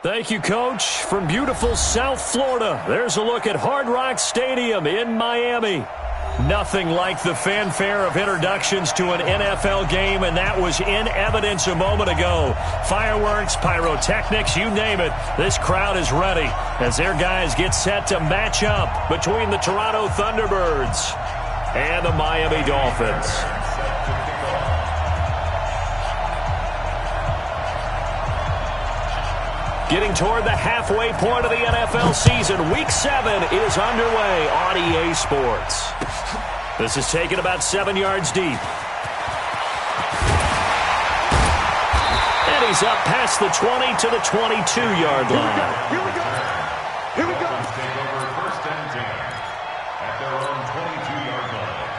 Thank you, Coach. From beautiful South Florida, there's a look at Hard Rock Stadium in Miami. Nothing like the fanfare of introductions to an NFL game, and that was in evidence a moment ago. Fireworks, pyrotechnics, you name it. This crowd is ready as their guys get set to match up between the Toronto Thunderbirds and the Miami Dolphins. Getting toward the halfway point of the NFL season, Week 7 is underway on EA Sports. This is taken about 7 yards deep. And he's up past the 20 to the 22-yard line. Here we go. Here we go. Take over first and 10 at their own 22-yard line.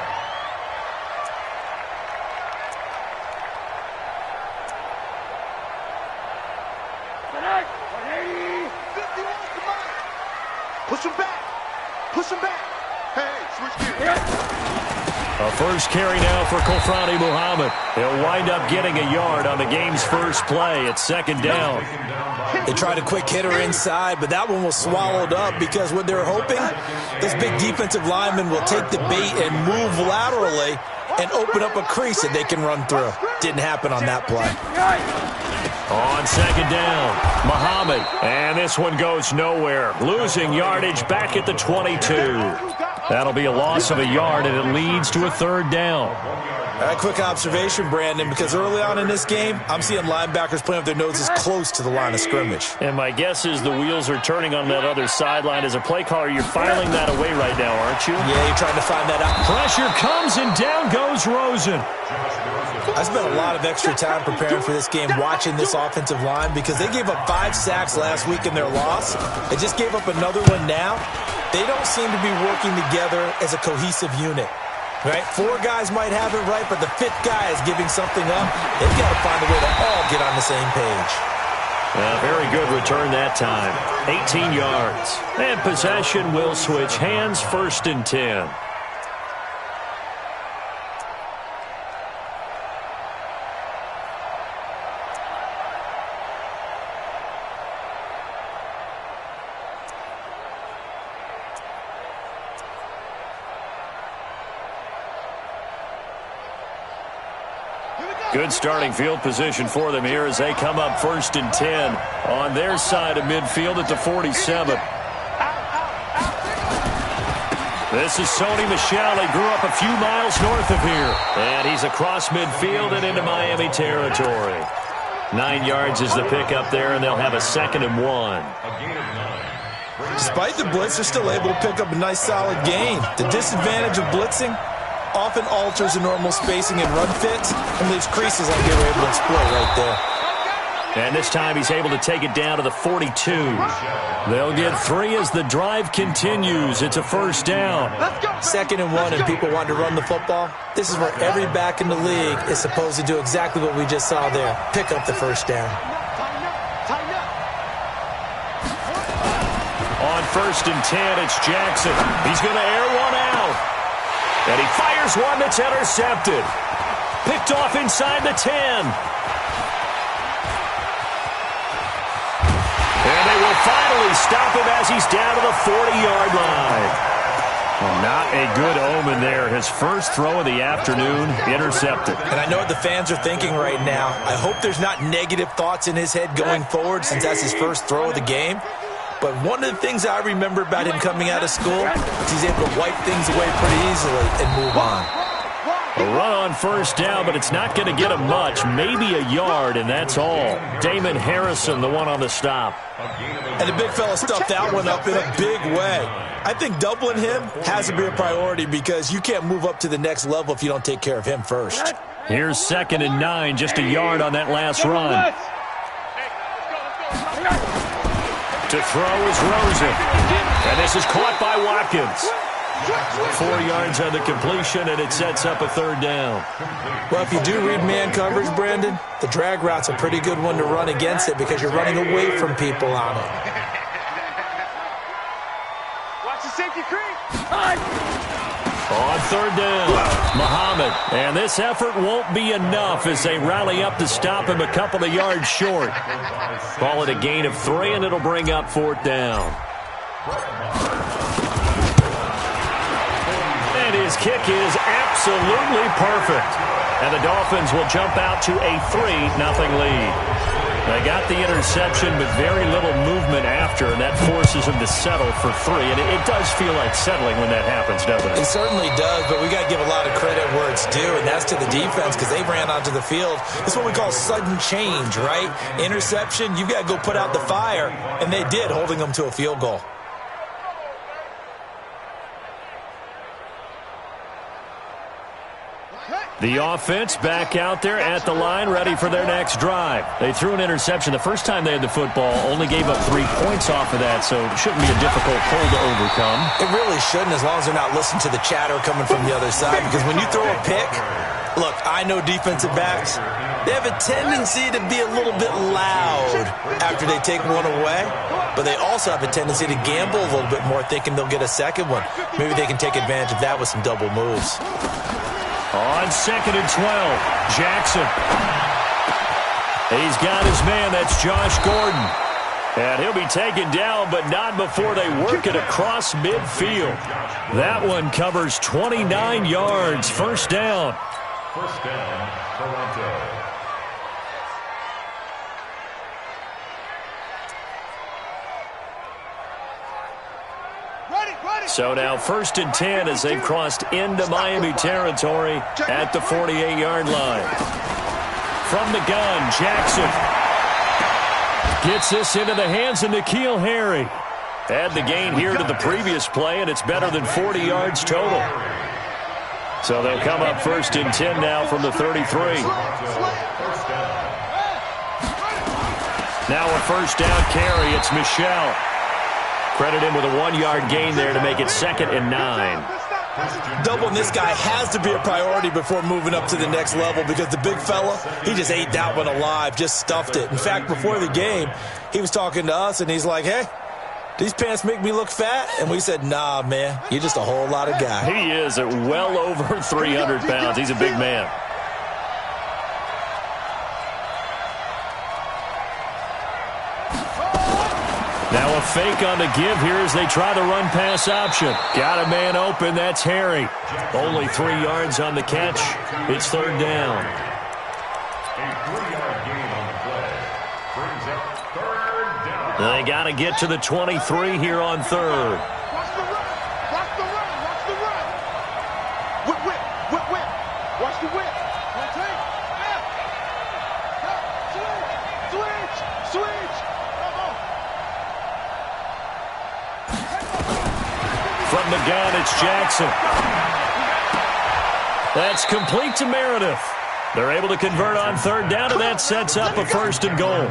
Push him back. Push him back. Hey, switch gears. A first carry now for Kofrani Muhammad. He'll wind up getting a yard on the game's first play. It's second down. They tried a quick hitter inside, but that one was swallowed up because what they're hoping, this big defensive lineman will take the bait and move laterally and open up a crease that they can run through. Didn't happen on that play. On second down, Muhammad, and this one goes nowhere. Losing yardage back at the 22. That'll be a loss of a yard, and it leads to a third down. A quick observation, Brandon, because early on in this game, I'm seeing linebackers playing with their noses close to the line of scrimmage. And my guess is the wheels are turning on that other sideline. As a play caller, you're filing that away right now, aren't you? Yeah, you're trying to find that out. Pressure comes, and down goes Rosen. I spent a lot of extra time preparing for this game watching this offensive line because they gave up 5 sacks last week in their loss. They just gave up another one now. They don't seem to be working together as a cohesive unit. Right? 4 guys might have it right, but the 5th guy is giving something up. They've got to find a way to all get on the same page. Very good return that time. 18 yards. And possession will switch hands, first and 10. Good starting field position for them here as they come up first and 10 on their side of midfield at the 47. This is Sony Michel. He grew up a few miles north of here. And he's across midfield and into Miami territory. 9 yards is the pickup there, and they'll have a second and 1. Despite the blitz, they're still able to pick up a nice solid gain. The disadvantage of blitzing often alters the normal spacing and run fits and leaves creases like they were able to exploit right there. And this time he's able to take it down to the 42. They'll get 3 as the drive continues. It's a first down. Second and 1 and people want to run the football. This is where every back in the league is supposed to do exactly what we just saw there. Pick up the first down. On first and 10, it's Jackson. He's going to air one out. And he fires one that's intercepted. Picked off inside the 10. And they will finally stop him as he's down to the 40-yard line. Well, not a good omen there. His first throw of the afternoon intercepted. And I know what the fans are thinking right now. I hope there's not negative thoughts in his head going forward since that's his first throw of the game. But one of the things I remember about him coming out of school is he's able to wipe things away pretty easily and move on. A run on first down, but it's not going to get him much. Maybe a yard, and that's all. Damon Harrison, the one on the stop. And the big fella stuffed that one up in a big way. I think doubling him has to be a priority because you can't move up to the next level if you don't take care of him first. Here's second and 9, just a yard on that last run. To throw is Rosen. And this is caught by Watkins. 4 yards on the completion, and it sets up a third down. Well, if you do read man coverage, Brandon, the drag route's a pretty good one to run against it because you're running away from people on it. Watch the safety creep. On third down, Muhammad. And this effort won't be enough as they rally up to stop him a couple of yards short. Call it a gain of 3, and it'll bring up fourth down. And his kick is absolutely perfect. And the Dolphins will jump out to a 3-0 lead. They got the interception, but very little movement after, and that forces them to settle for 3. And it does feel like settling when that happens, doesn't it? It certainly does, but we got to give a lot of credit where it's due, and that's to the defense because they ran onto the field. It's what we call sudden change, right? Interception, you've got to go put out the fire, and they did, holding them to a field goal. The offense back out there at the line, ready for their next drive. They threw an interception the first time they had the football, only gave up 3 points off of that, so it shouldn't be a difficult hole to overcome. It really shouldn't, as long as they're not listening to the chatter coming from the other side, because when you throw a pick, look, I know defensive backs, they have a tendency to be a little bit loud after they take one away, but they also have a tendency to gamble a little bit more, thinking they'll get a second one. Maybe they can take advantage of that with some double moves. On 2nd and 12, Jackson. He's got his man, that's Josh Gordon. And he'll be taken down, but not before they work it across midfield. That one covers 29 yards, first down. First down, Toronto. So now 1st and 10 as they've crossed into Miami territory at the 48-yard line. From the gun, Jackson gets this into the hands of N'Keal Harry. Add the gain here to the previous play, and it's better than 40 yards total. So they'll come up 1st and 10 now from the 33. Now a first down carry. It's Michel. Credit him with a 1-yard gain there to make it 2nd and 9. Doubling this guy has to be a priority before moving up to the next level because the big fella, he just ate that one alive, just stuffed it. In fact, before the game, he was talking to us, and he's like, hey, these pants make me look fat? And we said, nah, man, you're just a whole lot of guy. He is at well over 300 pounds. He's a big man. Now a fake on the give here as they try the run-pass option. Got a man open. That's Harry. Only 3 yards on the catch. It's 3rd down. A 3-yard gain on the play brings up 3rd down. They got to get to the 23 here on 3rd. Watch the run. Watch the run. Watch the run. Whip, whip, whip, whip. Watch the whip. Rotate. Switch. Switch. Come on. From the gun, it's Jackson. That's complete to Meredith. They're able to convert on 3rd down, and that sets up a 1st and goal.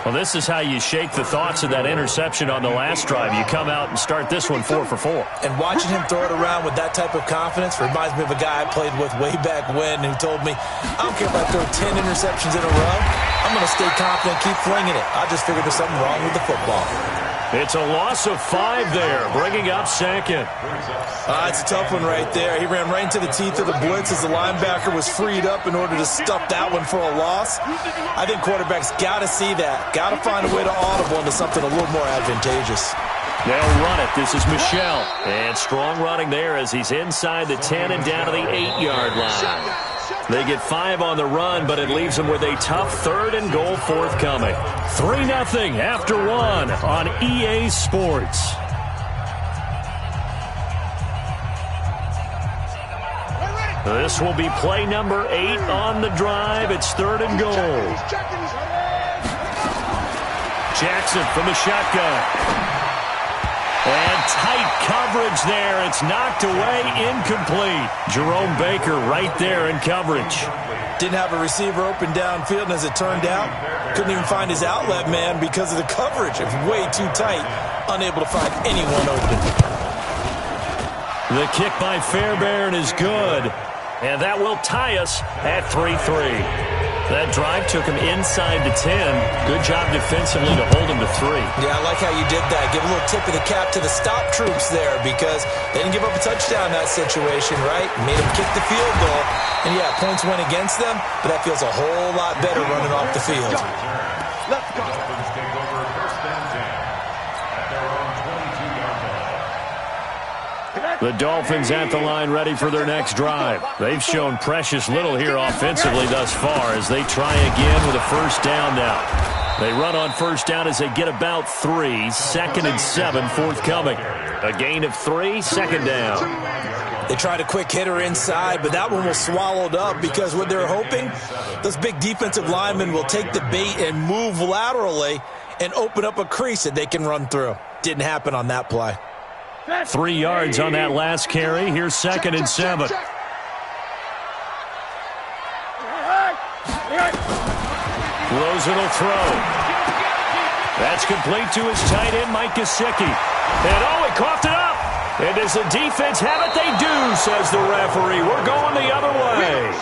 Well, this is how you shake the thoughts of that interception on the last drive. You come out and start this one 4 for 4. And watching him throw it around with that type of confidence reminds me of a guy I played with way back when who told me, I don't care if I throw 10 interceptions in a row. I'm going to stay confident, keep flinging it. I just figured there's something wrong with the football. It's a loss of 5 there, bringing up 2nd. It's a tough one right there. He ran right into the teeth of the blitz as the linebacker was freed up in order to stuff that one for a loss. I think quarterbacks got to see that. Got to find a way to audible into something a little more advantageous. They'll run it. This is Michel. And strong running there as he's inside the 10 and down to the 8-yard line. They get 5 on the run, but it leaves them with a tough 3rd and goal forthcoming. 3-0 after 1 on EA Sports. This will be play number 8 on the drive. It's 3rd and goal. Jackson from the shotgun. And tight coverage there. It's knocked away, incomplete. Jerome Baker right there in coverage. Didn't have a receiver open downfield, and as it turned out, couldn't even find his outlet man because of the coverage. It was way too tight, unable to find anyone open. The kick by Fairbairn is good, and that will tie us at 3-3. That drive took him inside the 10. Good job defensively to hold him to 3. Yeah, I like how you did that. Give a little tip of the cap to the stop troops there because they didn't give up a touchdown in that situation, right? Made them kick the field goal. And, yeah, points went against them, but that feels a whole lot better running off the field. Let's go. Dolphins take over first and 10 at their own 22-yard line. The Dolphins at the line ready for their next drive. They've shown precious little here offensively thus far as they try again with a first down now. They run on first down as they get about 3. 2nd and 7 forthcoming. A gain of 3, 2nd down. They tried a quick hitter inside, but that one was swallowed up because what they're hoping, those big defensive linemen will take the bait and move laterally and open up a crease that they can run through. Didn't happen on that play. 3 yards on that last carry. Here's 2nd and 7. Rosen will throw. That's complete to his tight end, Mike Gesicki. And he coughed it up. And does the defense have it? They do, says the referee. We're going the other way.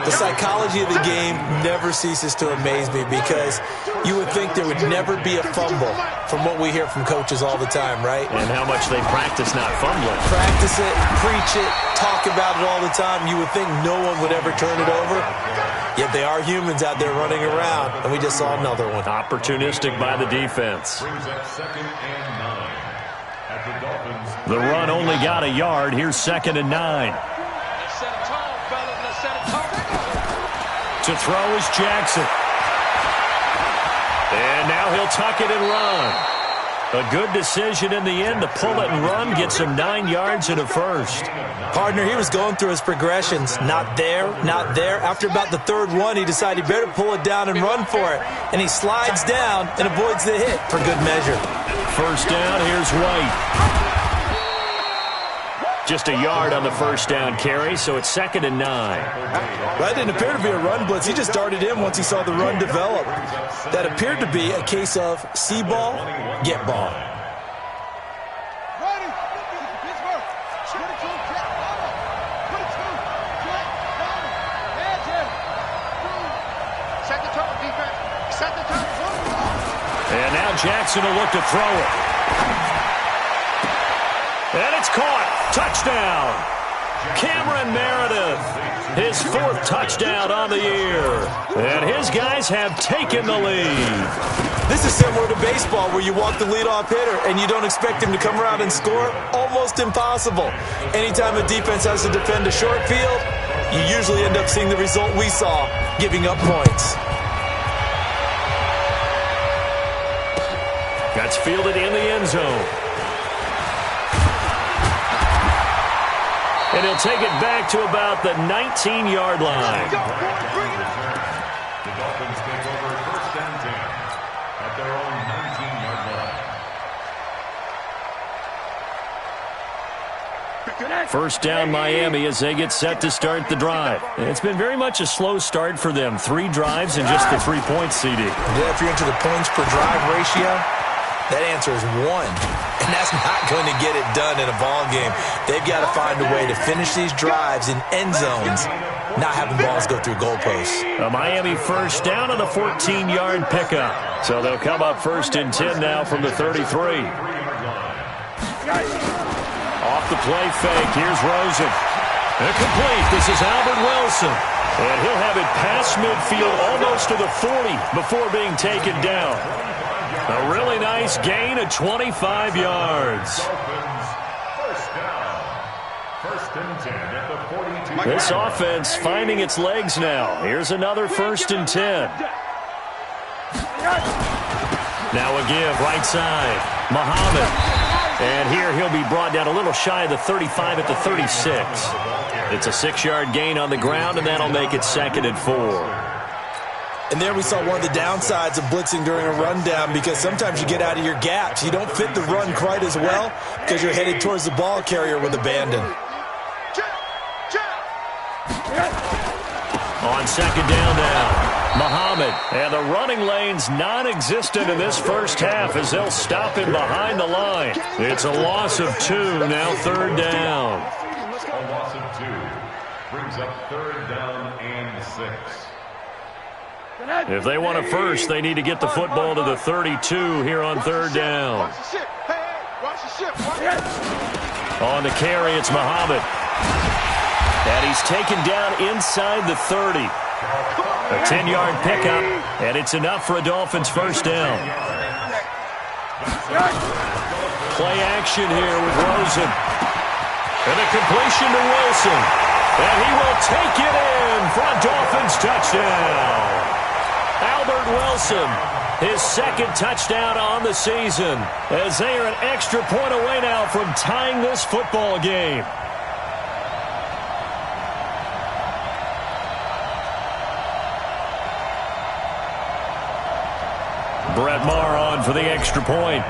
The psychology of the game never ceases to amaze me because you would think there would never be a fumble from what we hear from coaches all the time, right? And how much they practice not fumbling. Practice it, preach it, talk about it all the time. You would think no one would ever turn it over. Yet they are humans out there running around, and we just saw another one. Opportunistic by the defense. Brings up 2nd and 9 at the Dolphins. The run only got a yard. Here's 2nd and 9. To throw is Jackson. And now he'll tuck it and run. A good decision in the end to pull it and run. Gets him 9 yards and a first. Partner, he was going through his progressions. Not there, not there. After about the 3rd one, he decided he better pull it down and run for it. And he slides down and avoids the hit for good measure. First down, here's White. Just a yard on the first down carry, so it's 2nd and 9. That didn't appear to be a run blitz. He just darted in once he saw the run develop. That appeared to be a case of see ball, get ball. And now Jackson will look to throw it. And it's caught. Touchdown. Cameron Meredith. His 4th touchdown on the year. And his guys have taken the lead. This is similar to baseball where you walk the leadoff hitter and you don't expect him to come around and score. Almost impossible. Anytime a defense has to defend a short field, you usually end up seeing the result we saw, giving up points. That's fielded in the end zone. And he'll take it back to about the 19-yard line. The Dolphins take over first and 10 at their own 19-yard line. First down Miami as they get set to start the drive. It's been very much a slow start for them. 3 drives and just the 3 points, CD. Yeah, if you're into the points per drive ratio, that answer is 1. And that's not going to get it done in a ball game. They've got to find a way to finish these drives in end zones, not having balls go through goalposts. A Miami first down on the 14-yard pickup. So they'll come up first and 10 now from the 33. Off the play fake. Here's Rosen. Incomplete. This is Albert Wilson. And he'll have it past midfield almost to the 40 before being taken down. A really nice gain of 25 yards. First and 10 at the 42. This offense finding its legs now. Here's another first and 10. Now a give right side. Muhammad. And here he'll be brought down a little shy of the 35 at the 36. It's a 6-yard gain on the ground, and that'll make it 2nd and 4. And there we saw one of the downsides of blitzing during a rundown because sometimes you get out of your gaps. You don't fit the run quite as well because you're headed towards the ball carrier with abandon. On 2nd down now, Muhammad. And the running lane's non-existent in this first half as they'll stop him behind the line. It's a loss of 2, now 3rd down. A loss of 2 brings up 3rd down and 6. If they want a first, they need to get the football to the 32 here on third down. On the carry, it's Muhammad. And he's taken down inside the 30. A 10-yard pickup, and it's enough for a Dolphins first down. Play action here with Rosen. And a completion to Wilson. And he will take it in for a Dolphins touchdown. Albert Wilson, his second touchdown on the season, as they are an extra point away now from tying this football game. Brett Maher on for the extra point.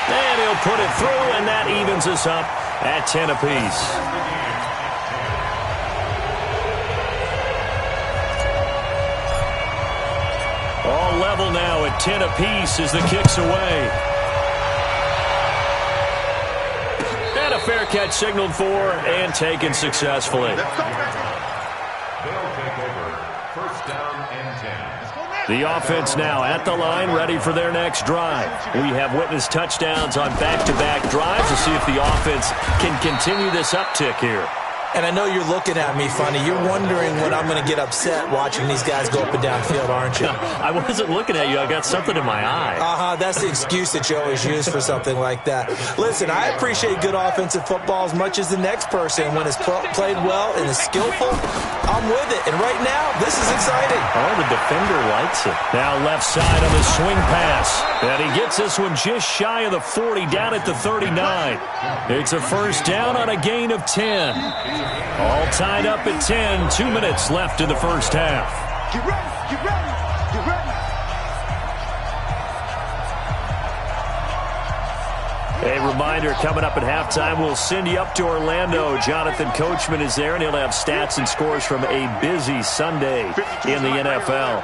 And he'll put it through, and that evens us up at 10 apiece. All level now at 10 apiece as the kick's away. And a fair catch signaled for and taken successfully. The offense now at the line, ready for their next drive. We have witnessed touchdowns on back-to-back drives to see if the offense can continue this uptick here. And I know you're looking at me funny. You're wondering when I'm going to get upset watching these guys go up and down field, aren't you? No, I wasn't looking at you. I got something in my eye. That's the excuse that you always use for something like that. Listen, I appreciate good offensive football as much as the next person. When it's played well and is skillful, I'm with it. And right now, this is exciting. Oh, the defender likes it. Now left side on the swing pass. And he gets this one just shy of the 40, down at the 39. It's a first down on a gain of 10. All tied up at 10. 2 minutes left in the first half. Get ready, get ready, get ready. A reminder, coming up at halftime, we'll send you up to Orlando. Jonathan Coachman is there, and he'll have stats and scores from a busy Sunday in the NFL.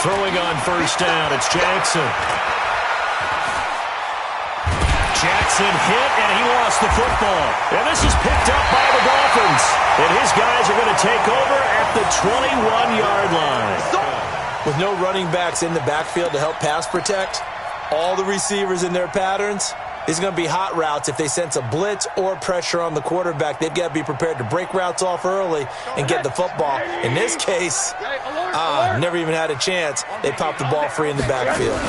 Throwing on first down, it's Jackson. Jackson hit, and he lost the football. And this is picked up by the Dolphins. And his guys are going to take over at the 21-yard line. With no running backs in the backfield to help pass protect, all the receivers in their patterns, it's going to be hot routes. If they sense a blitz or pressure on the quarterback, they've got to be prepared to break routes off early and get the football. In this case, never even had a chance. They popped the ball free in the backfield.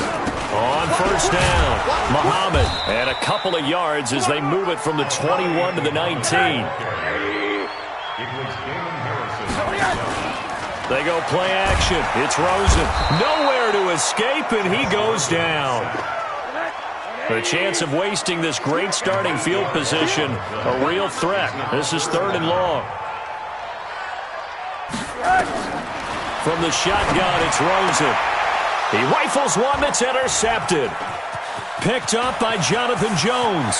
On first down, Muhammad, and a couple of yards as they move it from the 21 to the 19. They go play action. It's Rosen. Nowhere to escape, and he goes down. The chance of wasting this great starting field position, a real threat. This is third and long. From the shotgun, it's Rosen. He rifles one that's intercepted. Picked up by Jonathan Jones.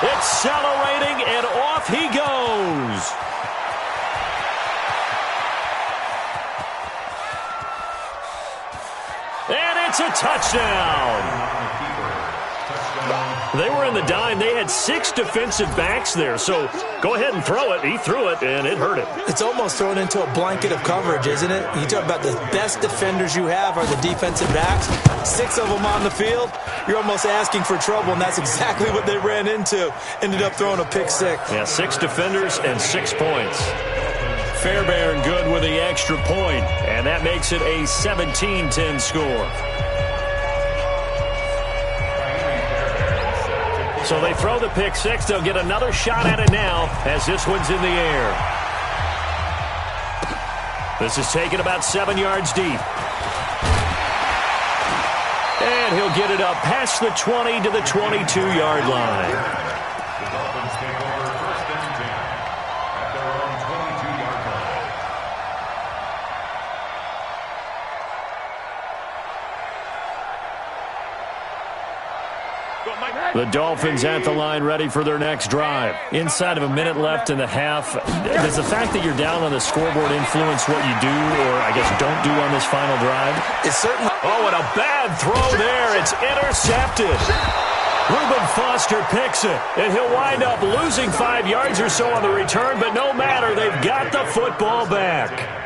Accelerating, and off he goes. And it's a touchdown. They were in the dime. They had 6 defensive backs there, so go ahead and throw it. He threw it, and it hurt him. It's almost thrown into a blanket of coverage, isn't it? You talk about the best defenders you have are the defensive backs. 6 of them on the field. You're almost asking for trouble, and that's exactly what they ran into. Ended up throwing a pick six. Yeah, 6 defenders and 6 points. Fairbairn good with the extra point, and that makes it a 17-10 score. So they throw the pick six. They'll get another shot at it now as this one's in the air. This is taken about 7 yards deep. And he'll get it up past the 20 to the 22-yard line. The Dolphins take over first and 10 at their own 22-yard line. The Dolphins at the line ready for their next drive. Inside of a minute left in the half, does the fact that you're down on the scoreboard influence what you do or, I guess, don't do on this final drive? It's certainly... Oh, and a bad throw there. It's intercepted. Reuben Foster picks it, and he'll wind up losing 5 yards or so on the return, but no matter, they've got the football back.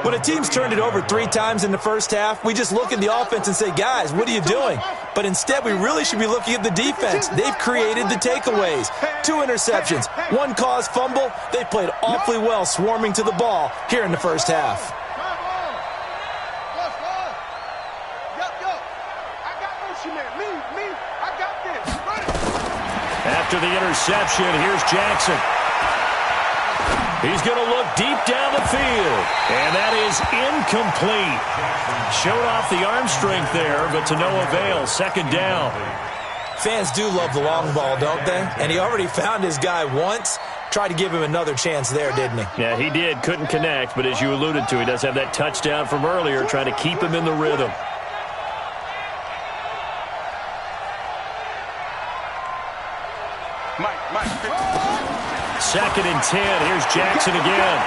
When a team's turned it over 3 times in the first half, we just look at the offense and say, guys, what are you doing? But instead, we really should be looking at the defense. They've created the takeaways. 2 interceptions, 1 caused fumble. They played awfully well swarming to the ball here in the first half. After the interception, here's Jackson. He's going to look deep down the field, and that is incomplete. Showed off the arm strength there, but to no avail. Second down. Fans do love the long ball, don't they? And he already found his guy once. Tried to give him another chance there, didn't he? Yeah, he did. Couldn't connect, but as you alluded to, he does have that touchdown from earlier, trying to keep him in the rhythm. Second and 10. Here's Jackson again.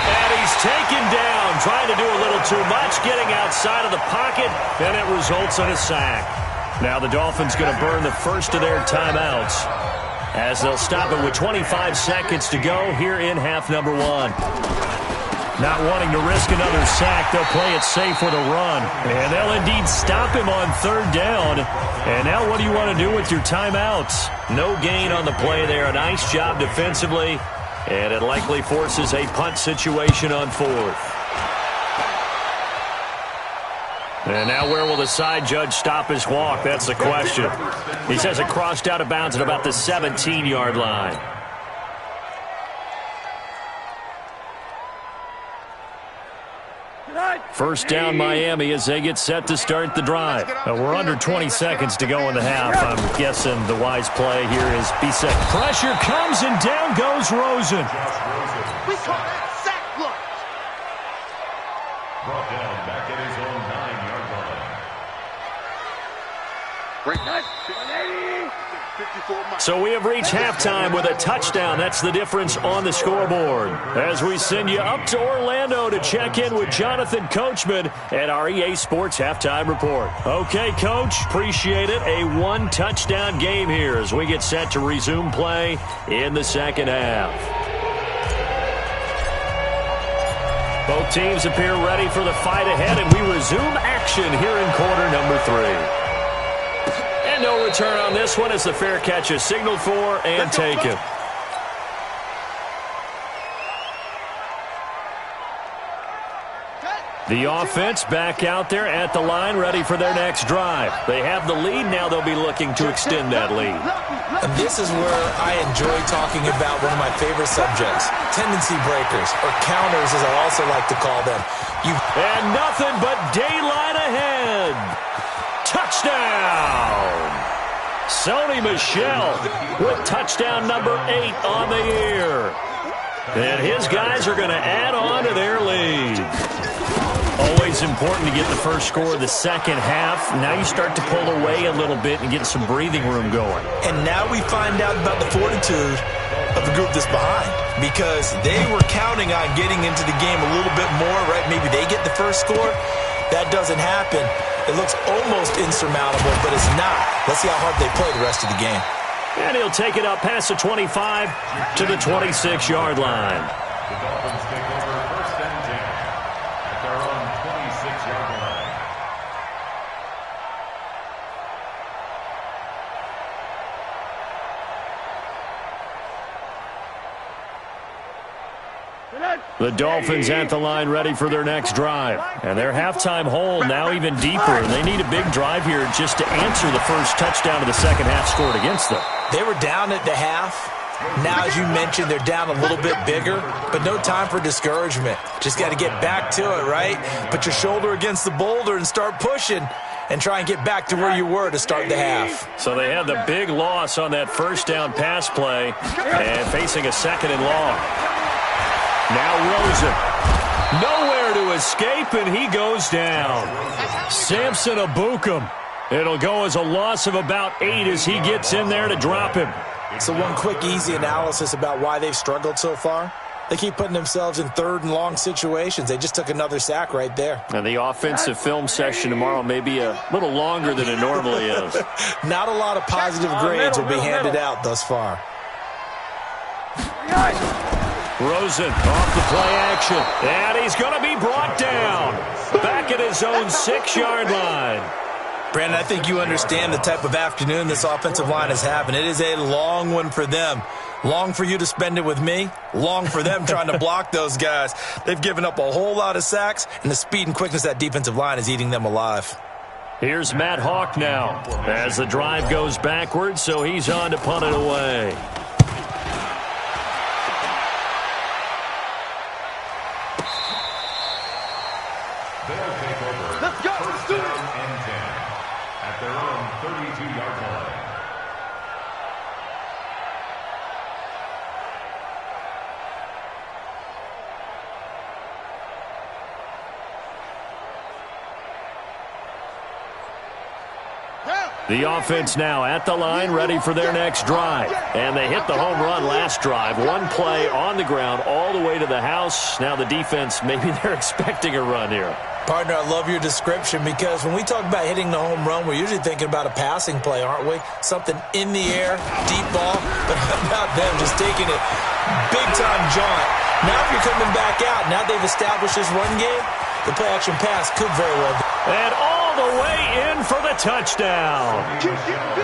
And he's taken down, trying to do a little too much, getting outside of the pocket, and it results in a sack. Now the Dolphins going to burn the first of their timeouts as they'll stop it with 25 seconds to go here in half number 1. Not wanting to risk another sack, they'll play it safe with a run. And they'll indeed stop him on 3rd down. And now what do you want to do with your timeouts? No gain on the play there. A nice job defensively. And it likely forces a punt situation on 4th. And now where will the side judge stop his walk? That's the question. He says it crossed out of bounds at about the 17-yard line. First down Miami as they get set to start the drive. We're under 20 seconds to go in the half. I'm guessing the wise play here is be set. Pressure comes and down goes Rosen. We call that sack lunch. Brought down back at his own 9-yard line. Great night. 54 miles. So we have reached halftime with a touchdown. That's the difference on the scoreboard. As we send you up to Orlando to check in with Jonathan Coachman at our EA Sports Halftime Report. Okay, Coach, appreciate it. A 1-touchdown game here as we get set to resume play in the second half. Both teams appear ready for the fight ahead, and we resume action here in quarter number 3. And no return on this one as the fair catch is signaled for and taken. The offense back out there at the line, ready for their next drive. They have the lead. Now they'll be looking to extend that lead. And this is where I enjoy talking about one of my favorite subjects, tendency breakers, or counters as I also like to call them. And nothing but daylight ahead. Touchdown! Sony Michel with touchdown number 8 on the year. And his guys are going to add on to their lead. Always important to get the first score of the second half. Now you start to pull away a little bit and get some breathing room going. And now we find out about the fortitude of the group that's behind, because they were counting on getting into the game a little bit more, right? Maybe they get the first score. That doesn't happen. It looks almost insurmountable, but it's not. Let's see how hard they play the rest of the game. And he'll take it up past the 25 to the 26-yard line. The Dolphins take over first and 10 at their own 26-yard line. The Dolphins at the line ready for their next drive. And their halftime hole now even deeper. And they need a big drive here just to answer the first touchdown of the second half scored against them. They were down at the half. Now, as you mentioned, they're down a little bit bigger, but no time for discouragement. Just got to get back to it, right? Put your shoulder against the boulder and start pushing and try and get back to where you were to start the half. So they had the big loss on that first down pass play and facing a second and long. Now Rosen, nowhere to escape, and he goes down. Samson Abukum. It'll go as a loss of about 8 as he gets in there to drop him. So one quick, easy analysis about why they've struggled so far. They keep putting themselves in third and long situations. They just took another sack right there. And the offensive film session tomorrow may be a little longer than it normally is. Not a lot of positive grades will be handed out thus far. Rosen off the play action. And he's going to be brought down. Back at his own 6-yard line. Brandon, I think you understand the type of afternoon this offensive line is having. It is a long one for them. Long for you to spend it with me. Long for them trying to block those guys. They've given up a whole lot of sacks, and the speed and quickness of that defensive line is eating them alive. Here's Matt Hawk now as the drive goes backwards, so he's on to punt it away. They'll take over. Let's go. First down and 10 at their own 32-yard line. The offense now at the line, ready for their next drive. And they hit the home run last drive. One play on the ground all the way to the house. Now the defense, maybe they're expecting a run here. Partner, I love your description because when we talk about hitting the home run, we're usually thinking about a passing play, aren't we? Something in the air, deep ball. But how about them just taking it big-time jaunt? Now if you're coming back out, now they've established this run game, the play-action pass could very well be. And all the way in for the touchdown.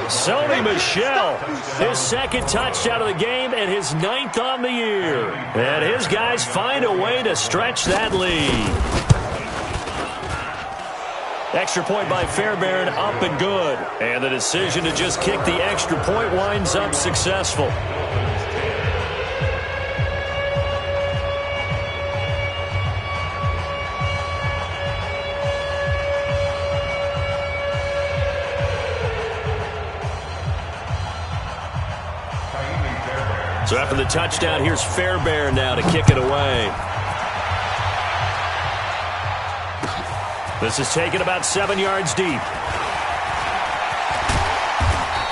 Sony Michel, his second touchdown of the game and his 9th on the year. And his guys find a way to stretch that lead. Extra point by Fairbairn, up and good. And the decision to just kick the extra point winds up successful. So after the touchdown, here's Fairbairn now to kick it away. This is taken about 7 yards deep.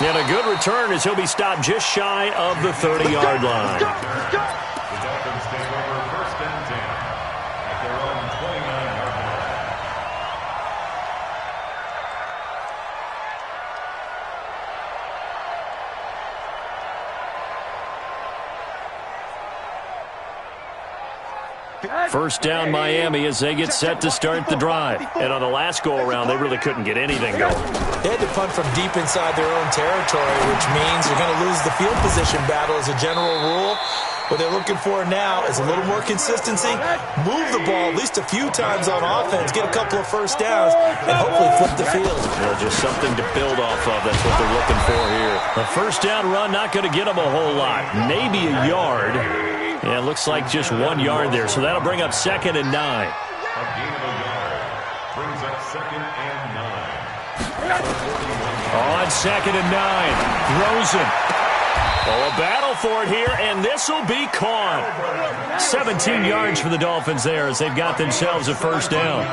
And a good return as he'll be stopped just shy of the 30-yard line. The Dolphins take over first and 10 at their own 29-yard line. First down Miami as they get set to start the drive. And on the last go-around, they really couldn't get anything going. They had to punt from deep inside their own territory, which means they're going to lose the field position battle as a general rule. What they're looking for now is a little more consistency, move the ball at least a few times on offense, get a couple of first downs, and hopefully flip the field. Just something to build off of. That's what they're looking for here. A first down run not going to get them a whole lot. Maybe a yard. Yeah, it looks like just 1 yard there, so that'll bring up 2nd and 9. A gain of a yard brings up 2nd and 9. On 2nd and 9, Rosen. Oh, a battle for it here, and this will be caught. 17 yards for the Dolphins there as they've got themselves a first down.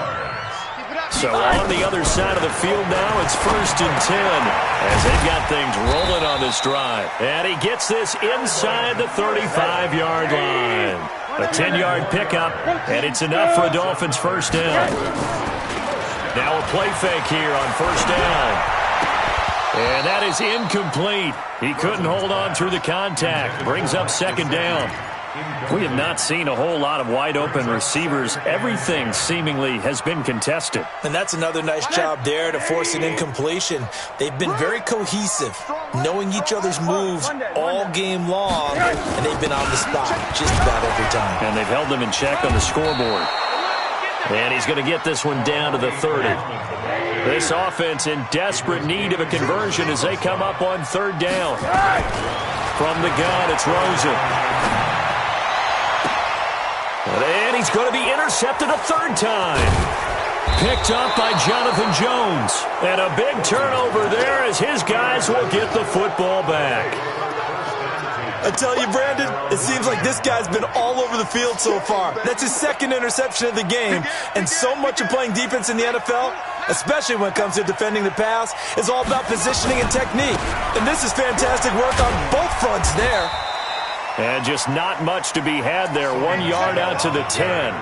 So on the other side of the field now, it's 1st and 10 as they've got things rolling on this drive. And he gets this inside the 35-yard line. A 10-yard pickup, and it's enough for a Dolphins first down. Now a play fake here on first down. And that is incomplete. He couldn't hold on through the contact. Brings up 2nd down. We have not seen a whole lot of wide-open receivers. Everything seemingly has been contested. And that's another nice job there to force an incompletion. They've been very cohesive, knowing each other's moves all game long, and they've been on the spot just about every time. And they've held them in check on the scoreboard. And he's going to get this one down to the 30. This offense in desperate need of a conversion as they come up on 3rd down. From the gun, it's Rosen. And he's going to be intercepted a 3rd time. Picked up by Jonathan Jones. And a big turnover there as his guys will get the football back. I tell you, Brandon, it seems like this guy's been all over the field so far. That's his 2nd interception of the game. And so much of playing defense in the NFL, especially when it comes to defending the pass, is all about positioning and technique. And this is fantastic work on both fronts there. And just not much to be had there. 1 yard out to the 10.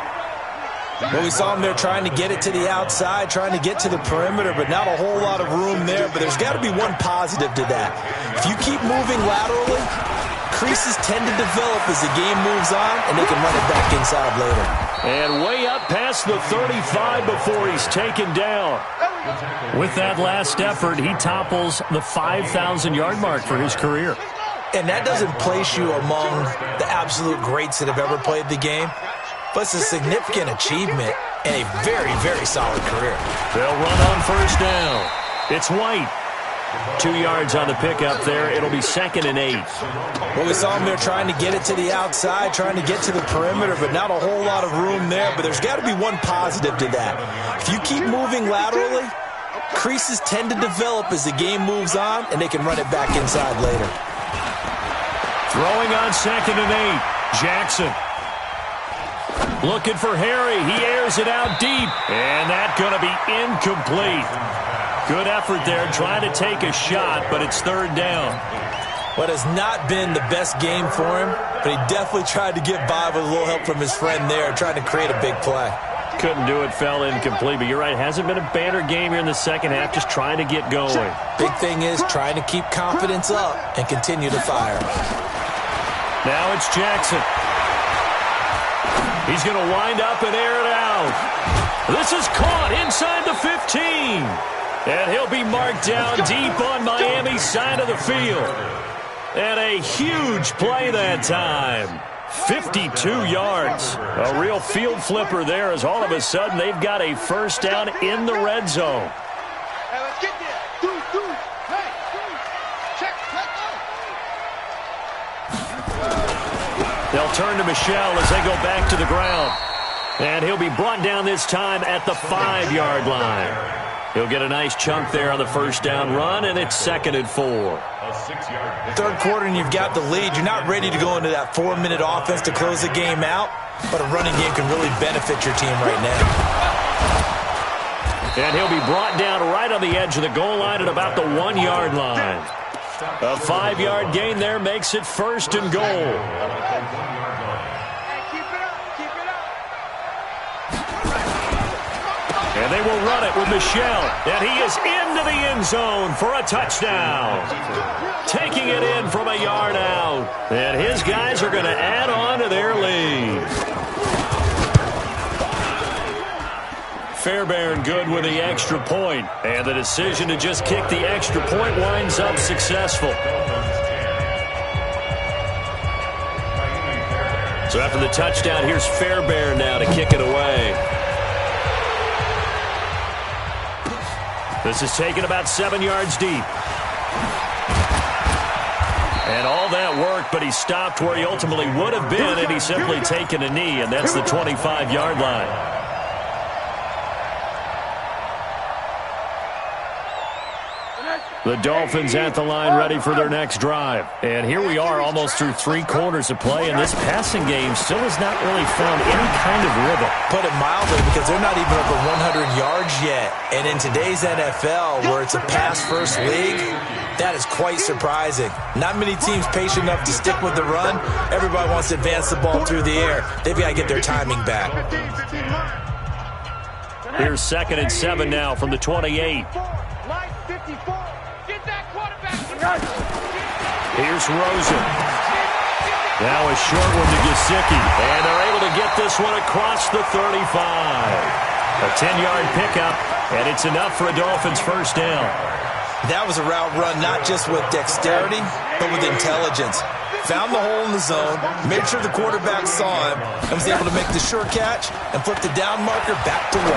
Well, we saw him there trying to get it to the outside, trying to get to the perimeter, but not a whole lot of room there. But there's got to be one positive to that. If you keep moving laterally, creases tend to develop as the game moves on, and they can run it back inside later. And way up past the 35 before he's taken down. With that last effort, he topples the 5,000-yard mark for his career. And that doesn't place you among the absolute greats that have ever played the game, but it's a significant achievement and a very, very solid career. They'll run on first down. It's White. 2 yards on the pickup there. It'll be 2nd and 8. Well, we saw him there trying to get it to the outside, trying to get to the perimeter, but not a whole lot of room there. But there's got to be one positive to that. If you keep moving laterally, creases tend to develop as the game moves on, and they can run it back inside later. Throwing on 2nd and 8. Jackson. Looking for Harry. He airs it out deep. And that's going to be incomplete. Good effort there, trying to take a shot, but it's 3rd down. What has not been the best game for him, but he definitely tried to get by with a little help from his friend there, trying to create a big play. Couldn't do it, fell incomplete, but you're right, hasn't been a banner game here in the second half, just trying to get going. Big thing is trying to keep confidence up and continue to fire. Now it's Jackson. He's going to wind up and air it out. This is caught inside the 15. And he'll be marked down deep on Miami's side of the field. And a huge play that time. 52 yards. A real field flipper there as all of a sudden they've got a first down in the red zone. Hey, let's get there. Hey, check. They'll turn to Michelle as they go back to the ground. And he'll be brought down this time at the 5-yard line. He'll get a nice chunk there on the first down run, and it's 2nd and 4. Third quarter, and you've got the lead. You're not ready to go into that 4-minute offense to close the game out, but a running game can really benefit your team right now. And he'll be brought down right on the edge of the goal line at about the 1-yard line. A 5-yard gain there makes it 1st and goal. And they will run it with Michelle. And he is into the end zone for a touchdown. Taking it in from a yard out. And his guys are going to add on to their lead. Fairbairn good with the extra point. And the decision to just kick the extra point winds up successful. So after the touchdown, here's Fairbairn now to kick it away. This is taken about 7 yards deep. And all that worked, but he stopped where he ultimately would have been, and he's simply taken a knee, and that's the 25-yard line. The Dolphins at the line ready for their next drive. And here we are almost through 3 quarters of play, and this passing game still has not really found any kind of rhythm. Put it mildly, because they're not even over 100 yards yet. And in today's NFL, where it's a pass-first league, that is quite surprising. Not many teams patient enough to stick with the run. Everybody wants to advance the ball through the air. They've got to get their timing back. Here's 2nd and 7 now from the 28. Here's Rosen. Now a short one to Gesicki. And they're able to get this one across the 35. A 10-yard pickup, and it's enough for a Dolphins first down. That was a route run not just with dexterity, but with intelligence. Found the hole in the zone, made sure the quarterback saw him, and was able to make the sure catch and flip the down marker back to 1.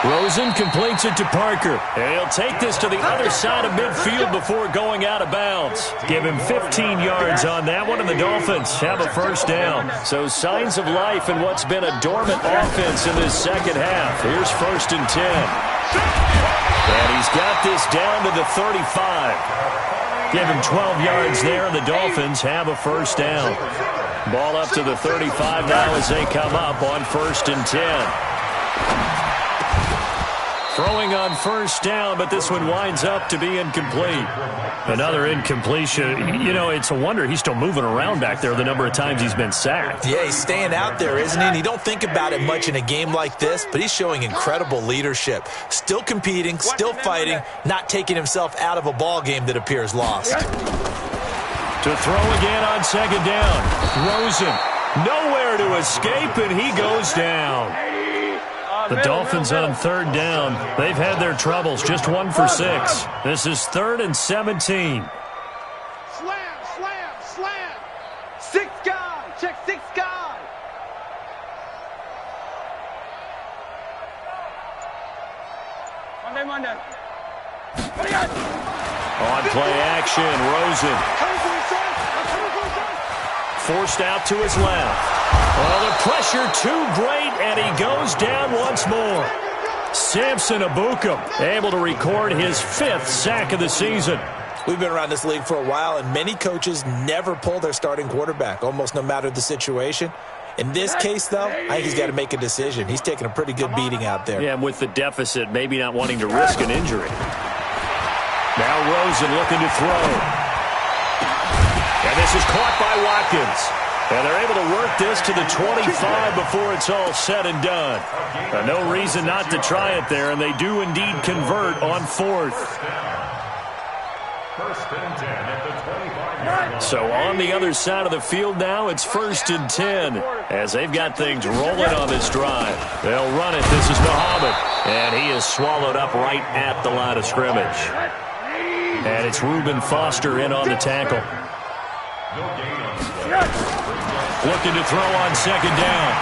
Rosen completes it to Parker. And he'll take this to the other side of midfield before going out of bounds. Give him 15 yards on that one, and the Dolphins have a first down. So signs of life in what's been a dormant offense in this second half. Here's 1st and 10. And he's got this down to the 35. Give him 12 yards there, and the Dolphins have a first down. Ball up to the 35 now as they come up on 1st and 10. Throwing on first down, but this one winds up to be incomplete. Another incompletion. You know, it's a wonder he's still moving around back there the number of times he's been sacked. Yeah, he's staying out there, isn't he? And you don't think about it much in a game like this, but he's showing incredible leadership. Still competing, still fighting, not taking himself out of a ball game that appears lost. To throw again on second down. Rosen, nowhere to escape, and he goes down. The Dolphins on third down. They've had their troubles, just 1 for 6. This is 3rd and 17. Slam, slam, slam. 6 guy. Check 6 guy. Monday. On play action, Rosen. Forced out to his left. Well, the pressure too great, and he goes down once more. Samson Abukum able to record his 5th sack of the season. We've been around this league for a while, and many coaches never pull their starting quarterback, almost no matter the situation. In this case, though, I think he's got to make a decision. He's taking a pretty good beating out there. Yeah, and with the deficit, maybe not wanting to risk an injury. Now Rosen looking to throw. And this is caught by Watkins. And they're able to work this to the 25 before it's all said and done. No reason not to try it there, and they do indeed convert on 4th. So on the other side of the field now, it's 1st and 10 as they've got things rolling on this drive. They'll run it. This is Muhammad, and he is swallowed up right at the line of scrimmage. And it's Reuben Foster in on the tackle. Looking to throw on second down.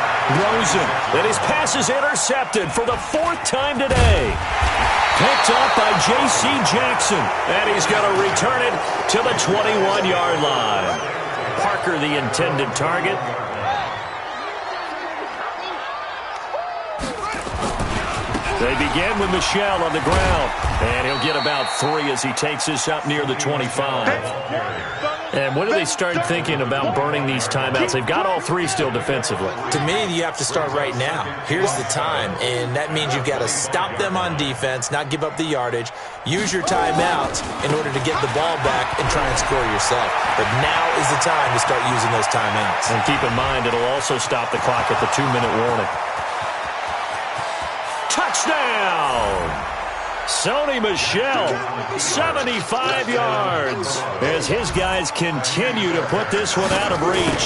Rosen, and his pass is intercepted for the 4th time today. Picked up by J.C. Jackson, and he's going to return it to the 21-yard line. Parker, the intended target. They begin with Michel on the ground, and he'll get about 3 as he takes this up near the 25. And when do they start thinking about burning these timeouts? They've got all 3 still defensively. To me, you have to start right now. Here's the time, and that means you've got to stop them on defense, not give up the yardage, use your timeouts in order to get the ball back and try and score yourself. But now is the time to start using those timeouts. And keep in mind, it'll also stop the clock at the 2-minute warning. Touchdown! Sony Michel, 75 yards, as his guys continue to put this one out of reach.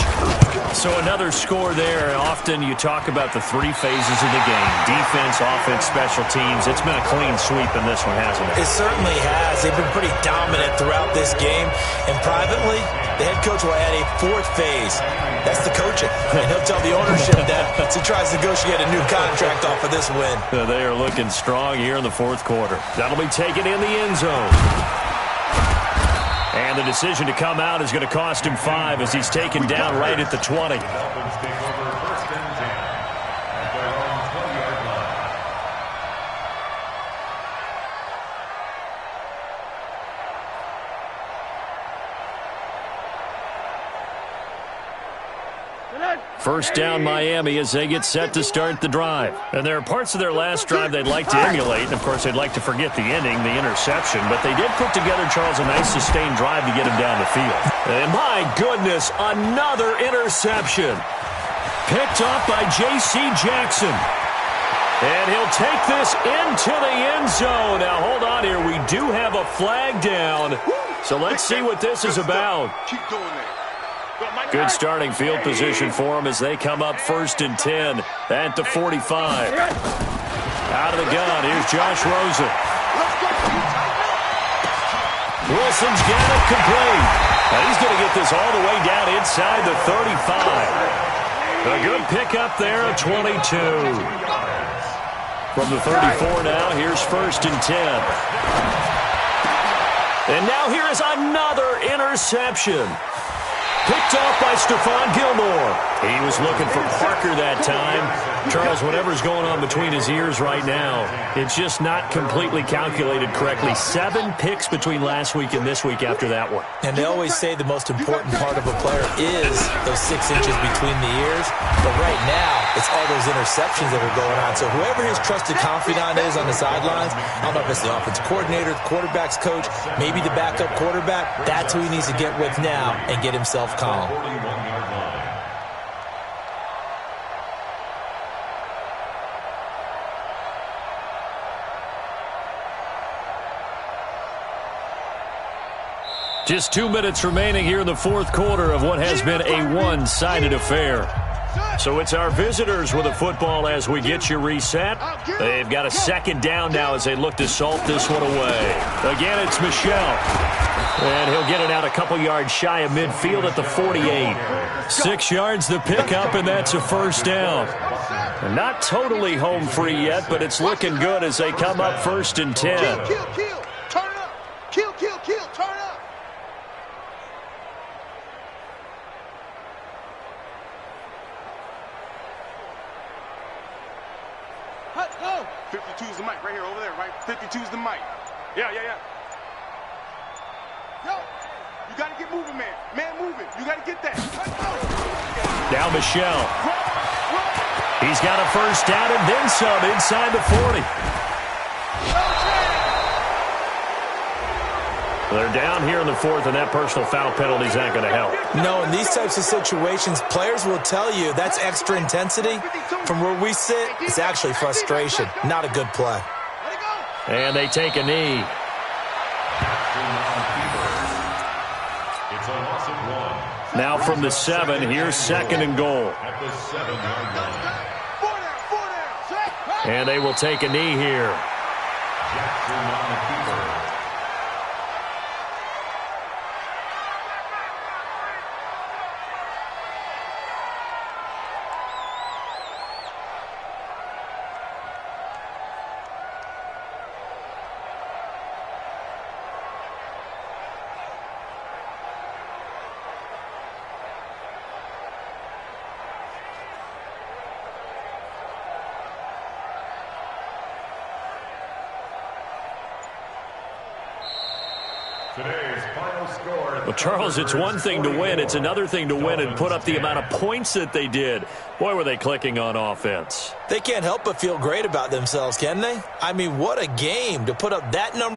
So another score there. Often you talk about the 3 phases of the game: defense, offense, special teams. It's been a clean sweep in this one, hasn't it? It certainly has. They've been pretty dominant throughout this game. And privately, the head coach will add a 4th phase. That's the coaching. And he'll tell the ownership that as he tries to negotiate a new contract off of this win. They are looking strong here in the 4th quarter. That'll be taken in the end zone. And the decision to come out is going to cost him 5 as he's taken down right at the 20. First down Miami as they get set to start the drive. And there are parts of their last drive they'd like to emulate. And, of course, they'd like to forget the ending, the interception. But they did put together, Charles, a nice sustained drive to get him down the field. And, my goodness, another interception. Picked off by J.C. Jackson. And he'll take this into the end zone. Now, hold on here. We do have a flag down. So let's see what this is about. Keep doing that. Good starting field position for them as they come up 1st and 10 at the 45. Out of the gun, here's Josh Rosen. Wilson's got it complete. Now he's going to get this all the way down inside the 35. A good pickup there, a 22. From the 34 now, here's 1st and 10. And now here is another interception. Picked off by Stephon Gilmore. He was looking for Parker that time. Charles, whatever's going on between his ears right now, it's just not completely calculated correctly. 7 picks between last week and this week after that one. And they always say the most important part of a player is those 6 inches between the ears. But right now, it's all those interceptions that are going on. So whoever his trusted confidant is on the sidelines, I don't know if it's the offensive coordinator, the quarterback's coach, maybe the backup quarterback, that's who he needs to get with now and get himself calm. Just 2 minutes remaining here in the fourth quarter of what has been a one-sided affair. So it's our visitors with a football as we get you reset. They've got a second down now as they look to salt this one away. Again, it's Michel. And he'll get it out a couple yards shy of midfield at the 48. 6 yards the pickup, and that's a first down. They're not totally home free yet, but it's looking good as they come up 1st and 10. Kill, kill. Turn up. Kill, turn up. Go. 52's the mic right here, over there, right? 52's the mic. Yeah. Yo, you got to get moving, man. Man moving. You got to get that. Now Michel. He's got a first down and then some inside the 40. They're down here in the 4th, and that personal foul penalty is not going to help. No, in these types of situations, players will tell you that's extra intensity. From where we sit, it's actually frustration. Not a good play. And they take a knee. It's a loss of 1. Now from the 7, here's 2nd and goal. At the 7-yard line. And they will take a knee here. Jackson on the keeper. Today's final score. Well, Charles, it's one thing to win. It's another thing to win and put up the amount of points that they did. Boy, were they clicking on offense. They can't help but feel great about themselves, can they? I mean, what a game to put up that number.